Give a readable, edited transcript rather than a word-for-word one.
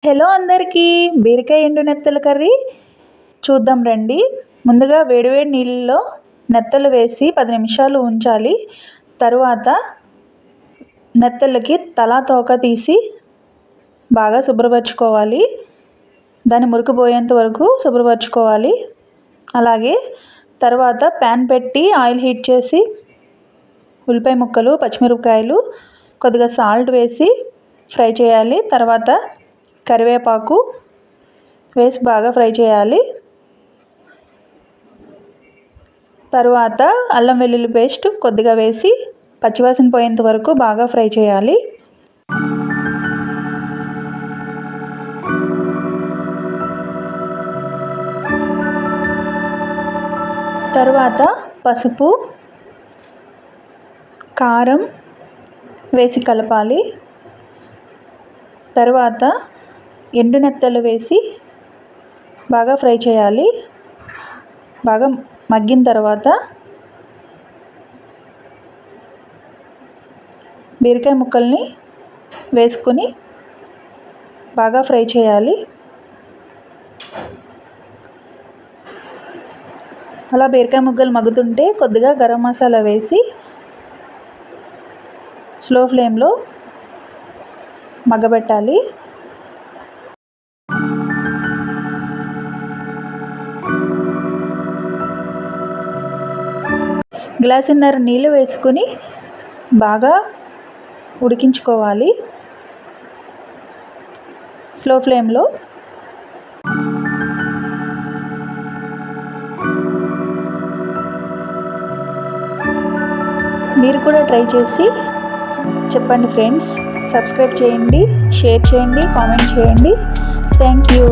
Hello అందరికీ, బీరకాయ ఎండు నెత్తల కర్రీ చూద్దాం రండి. ముందుగా వేడివేడి నీళ్ళలో నెత్తలు వేసి 10 నిమిషాలు ఉంచాలి. తరువాత నెత్తళ్ళకి తలా తోక తీసి బాగా శుభ్రపరచుకోవాలి. దాన్ని మురికి పోయేంత వరకు శుభ్రపరచుకోవాలి. అలాగే తర్వాత ప్యాన్ పెట్టి ఆయిల్ హీట్ చేసి ఉల్లిపాయ ముక్కలు, పచ్చిమిరపకాయలు, కొద్దిగా సాల్ట్ వేసి ఫ్రై చేయాలి. తర్వాత కరివేపాకు వేసి బాగా ఫ్రై చేయాలి. తరువాత అల్లం వెల్లుల్లి పేస్ట్ కొద్దిగా వేసి పచ్చివాసన పోయేంత వరకు బాగా ఫ్రై చేయాలి. తరువాత పసుపు, కారం వేసి కలపాలి. తరువాత ఎండు నెత్తలు వేసి బాగా ఫ్రై చేయాలి. బాగా మగ్గిన తర్వాత బీరకాయ ముక్కల్ని వేసుకొని బాగా ఫ్రై చేయాలి. అలా బీరకాయ ముక్కలు మగ్గుతుంటే కొద్దిగా గరం మసాలా వేసి స్లో ఫ్లేమ్లో మగ్గబెట్టాలి. గ్లాసున్నర నీళ్ళు వేసుకుని బాగా ఉడికించుకోవాలి స్లో ఫ్లేమ్లో. మీరు కూడా ట్రై చేసి చెప్పండి ఫ్రెండ్స్. సబ్స్క్రైబ్ చేయండి, షేర్ చేయండి, కామెంట్ చేయండి. Thank you.